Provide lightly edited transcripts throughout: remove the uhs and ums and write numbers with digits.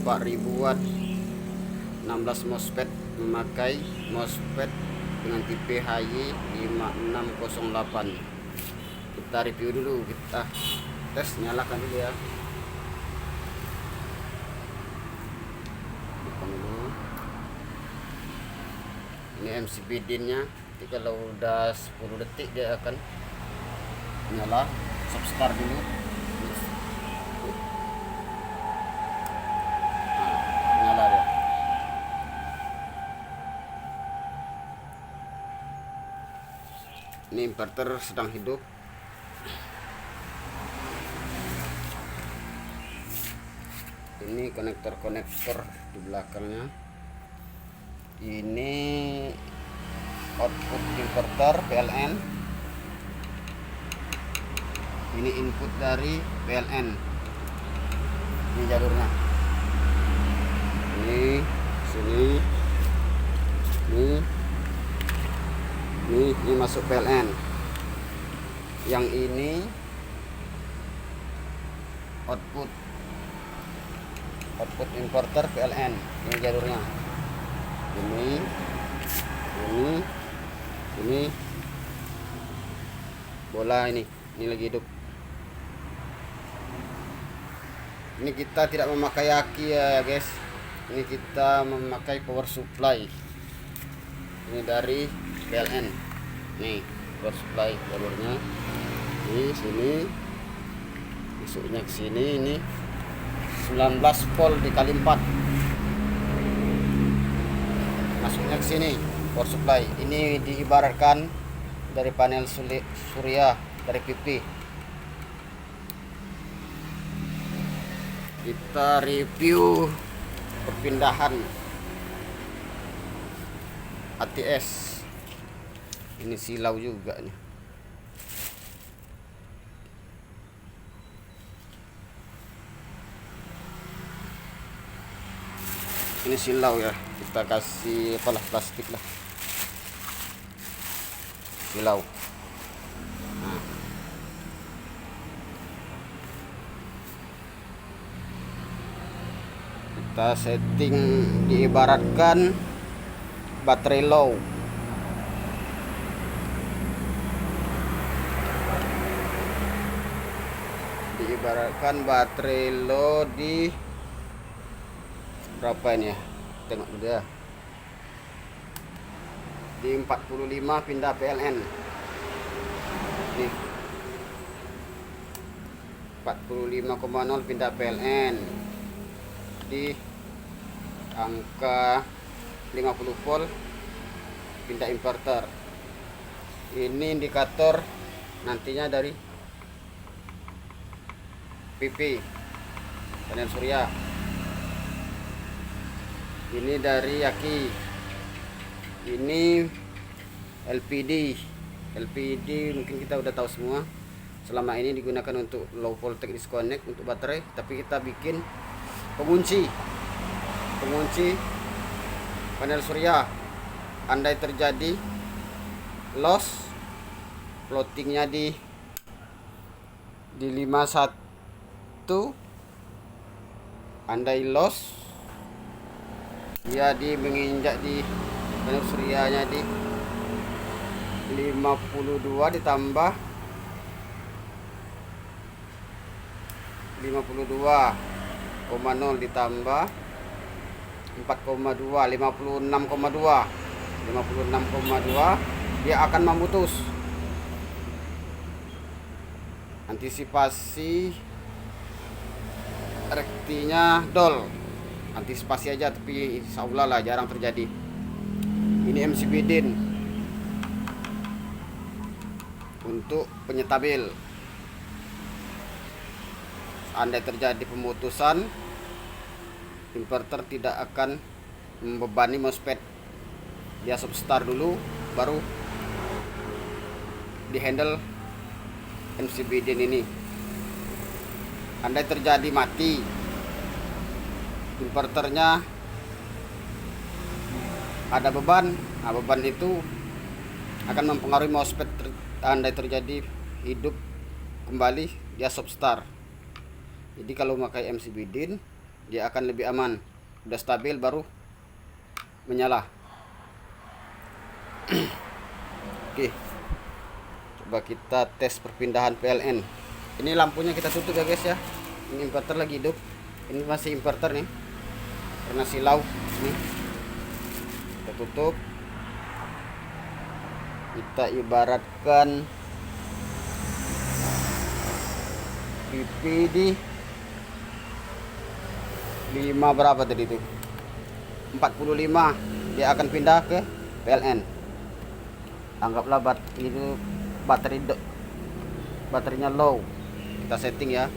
4000 watt 16 MOSFET, memakai MOSFET dengan tipe HY 5608. Kita review dulu, kita tes, nyalakan dulu ya. Ini MCB DIN nya. Jadi kalau udah 10 detik dia akan nyala. Stop start dulu. Nah, nyala dia. Ini inverter sedang hidup. Ini konektor-konektor di belakangnya. Ini output inverter PLN. Ini input dari PLN. Ini jalurnya. Ini sini. Ini masuk PLN. Yang ini output inverter PLN. Ini jalurnya. Ini bola ini lagi hidup. Ini kita tidak memakai aki ya guys, ini kita memakai power supply. Ini dari PLN. Nih power supply jalurnya di sini, masuknya ke sini. Ini 19 volt dikali 4, masuknya ke sini power supply. Ini diibaratkan dari panel surya dari PP. Kita review perpindahan ATS. Ini silau juga nih. Ini silau ya, kita kasih apalah plastik lah, silau. Nah. Kita setting, diibaratkan baterai low. Diibaratkan baterai low di berapa ini ya, tengok dulu ya, di 45 pindah PLN. Nih 45,0 pindah PLN di angka 50 volt pindah inverter. Ini indikator nantinya dari PP panel surya. Ini dari aki. Ini LPD mungkin kita udah tahu semua. Selama ini digunakan untuk low voltage disconnect untuk baterai, tapi kita bikin pengunci panel surya. Andai terjadi loss, floatingnya di 51, andai loss dia menginjak di panel suryanya di 52 ditambah 52,0 ditambah 4,2, 56,2 dia akan memutus. Antisipasi rektinya dol, antisipasi aja, tapi insyaallah lah jarang terjadi. Ini MCB DIN untuk penyetabil. Andai terjadi pemutusan, inverter tidak akan membebani MOSFET. Dia stop start dulu, baru di handle MCB DIN ini. Andai terjadi mati, inverternya ada beban, nah beban itu akan mempengaruhi MOSFET. Andai terjadi hidup kembali, dia stop start. Jadi kalau memakai MCB DIN dia akan lebih aman. Udah stabil baru menyala. Oke, coba kita tes perpindahan PLN. Ini lampunya kita tutup ya guys ya. Ini inverter lagi hidup. Ini masih inverter nih, karena silau nih. Kita tutup. Kita ibaratkan PP di 5 berapa tadi itu, 45, dia akan pindah ke PLN. Anggaplah itu baterainya low. Kita setting ya.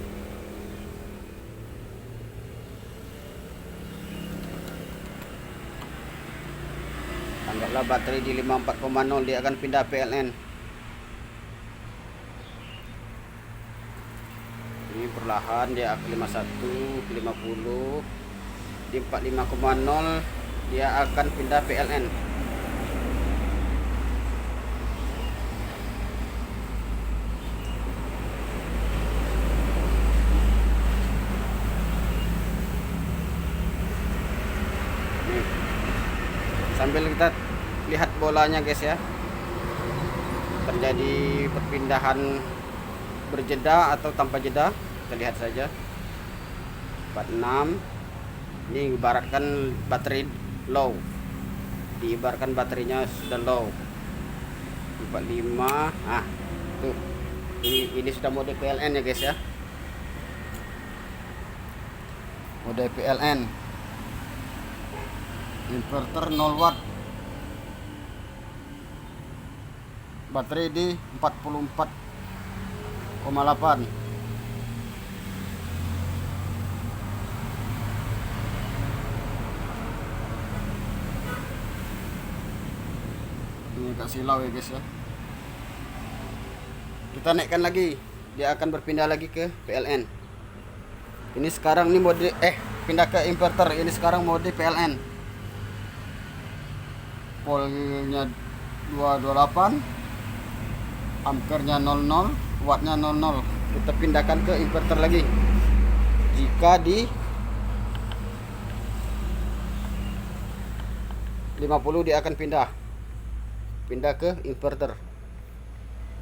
Anggaplah baterai di 54,0, dia akan pindah PLN. Ini perlahan dia ke 51, ke 50, di 45,0 dia akan pindah PLN. Sambil kita lihat bolanya guys ya, terjadi perpindahan berjeda atau tanpa jeda, kita lihat saja. 46, ini ibaratkan baterai low, diibaratkan baterainya sudah low. 45, tuh ini sudah mode PLN ya guys ya, mode PLN. Inverter 0 watt, baterai di 44,8. Ini agak silau ya guys ya. Kita naikkan lagi, dia akan berpindah lagi ke PLN. Ini sekarang ini mode pindah ke inverter. Ini sekarang mode PLN. Voltnya 228, ampernya 00, wattnya 00. Kita pindahkan ke inverter lagi. Jika di 50 dia akan pindah ke inverter.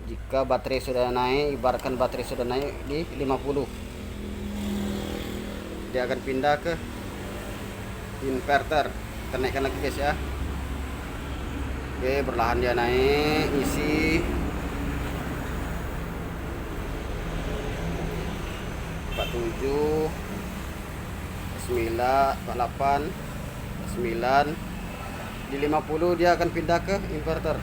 Jika baterai sudah naik, ibaratkan baterai sudah naik di 50, dia akan pindah ke inverter. Kita naikkan lagi guys ya. Oke, perlahan dia naik, isi 47, 9, 48, 9. Di 50 dia akan pindah ke inverter.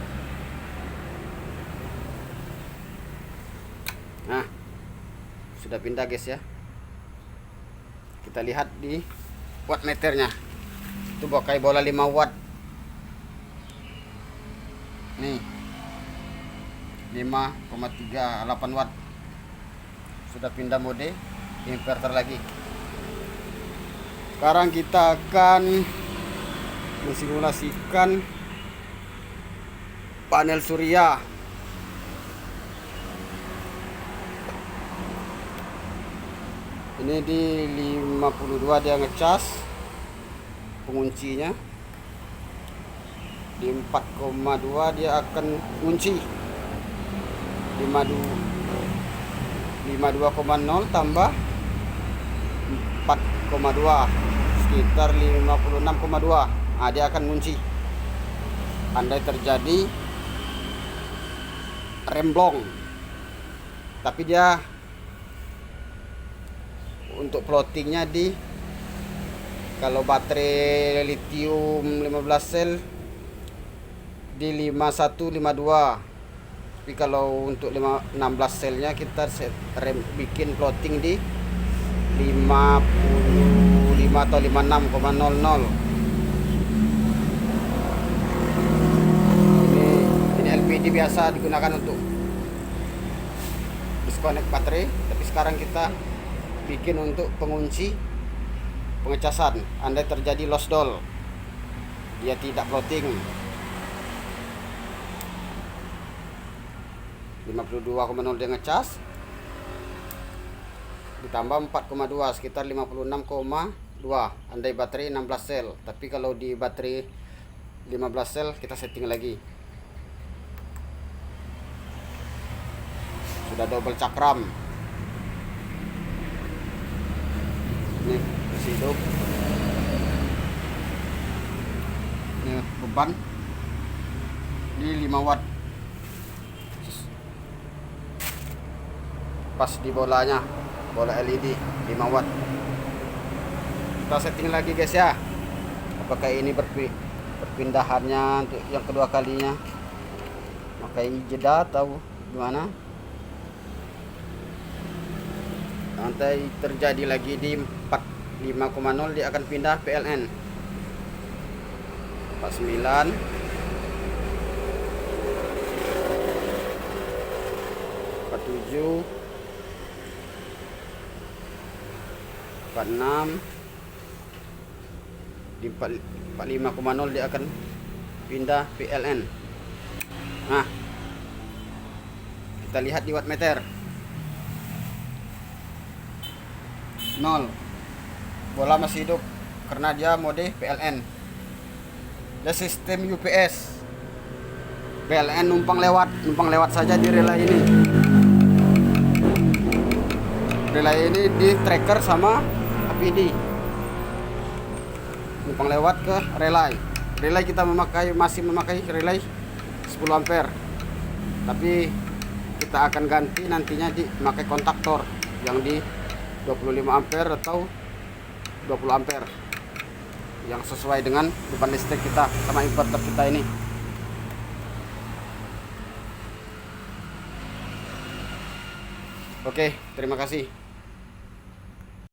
Nah, sudah pindah guys ya. Kita lihat di wattmeternya. Itu pakai bola 5 watt. Nih 5,38 watt. Sudah pindah mode inverter lagi. Sekarang kita akan mensimulasikan panel surya. Ini di 52 dia ngecas penguncinya. Di 4,2 dia akan kunci. 52,0 tambah 4,2 sekitar 56,2. Dia akan kunci. Andai terjadi remblong, tapi dia untuk plottingnya di, kalau baterai lithium 15 sel di 5152, tapi kalau untuk 16 selnya kita bikin plotting di 55 atau 56,00. Ini LPD biasa digunakan untuk disconnect baterai, tapi sekarang kita bikin untuk pengunci pengecasan. Andai terjadi lost doll, dia tidak plotting. 52,0 dia ngecas, ditambah 4,2 sekitar 56,9. 2 andai baterai 16 sel, tapi kalau di baterai 15 sel kita setting lagi. Sudah double cakram. Ini masih hidup. Ini beban di 5 watt pas di bolanya, bola LED 5 watt. Kita setting lagi guys ya, apakah ini perpindahannya untuk yang kedua kalinya, pakai jeda atau gimana. Nanti terjadi lagi di 45,0 dia akan pindah PLN 49, 47, 46. Di 45,0 dia akan pindah PLN. Nah, kita lihat di wattmeter 0, bola masih hidup karena dia mode PLN. Dan sistem UPS, PLN numpang lewat saja di relay ini. Relay ini di tracker sama APD, numpang lewat ke relay. Relay kita masih memakai relay 10 ampere, tapi kita akan ganti nantinya memakai kontaktor yang di 25 ampere atau 20 ampere yang sesuai dengan beban listrik kita sama inverter kita ini. Oke, terima kasih.